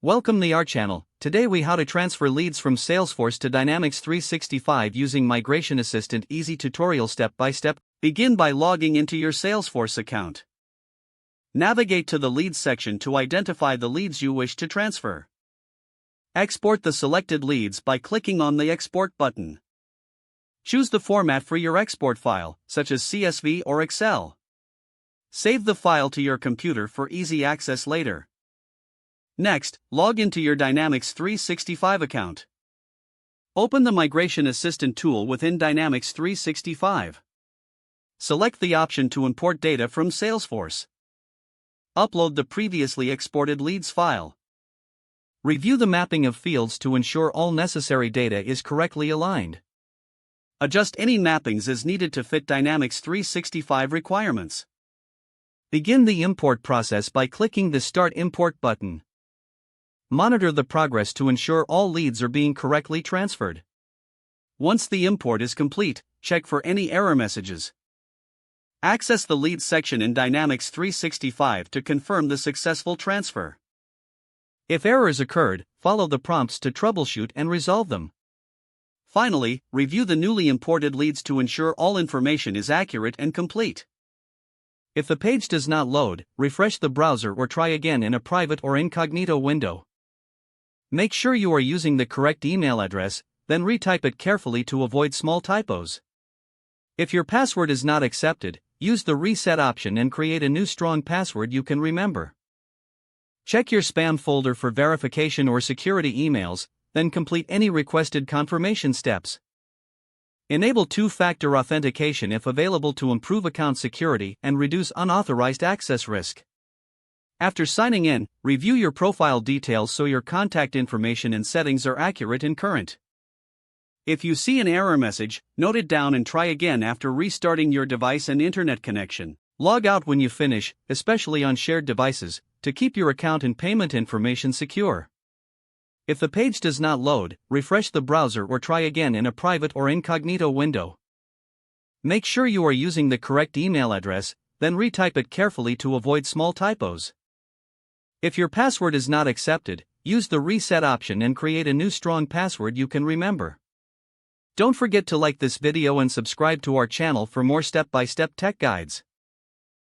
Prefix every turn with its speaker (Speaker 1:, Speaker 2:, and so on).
Speaker 1: Welcome to our channel. Today we how to transfer leads from Salesforce to Dynamics 365 using Migration Assistant. Easy tutorial step by step. Begin by logging into your Salesforce account. Navigate to the Leads section to identify the leads you wish to transfer. Export the selected leads by clicking on the Export button. Choose the format for your export file, such as CSV or Excel. Save the file to your computer for easy access later. Next, log into your Dynamics 365 account. Open the Migration Assistant tool within Dynamics 365. Select the option to import data from Salesforce. Upload the previously exported leads file. Review the mapping of fields to ensure all necessary data is correctly aligned. Adjust any mappings as needed to fit Dynamics 365 requirements. Begin the import process by clicking the Start Import button. Monitor the progress to ensure all leads are being correctly transferred. Once the import is complete, check for any error messages. Access the Leads section in Dynamics 365 to confirm the successful transfer. If errors occurred, follow the prompts to troubleshoot and resolve them. Finally, review the newly imported leads to ensure all information is accurate and complete. If the page does not load, refresh the browser or try again in a private or incognito window. Make sure you are using the correct email address, then retype it carefully to avoid small typos. If your password is not accepted, use the reset option and create a new strong password you can remember. Check your spam folder for verification or security emails, then complete any requested confirmation steps. Enable two-factor authentication if available to improve account security and reduce unauthorized access risk. After signing in, review your profile details so your contact information and settings are accurate and current. If you see an error message, note it down and try again after restarting your device and internet connection. Log out when you finish, especially on shared devices, to keep your account and payment information secure. If the page does not load, refresh the browser or try again in a private or incognito window. Make sure you are using the correct email address, then retype it carefully to avoid small typos. If your password is not accepted, use the reset option and create a new strong password you can remember. Don't forget to like this video and subscribe to our channel for more step-by-step tech guides.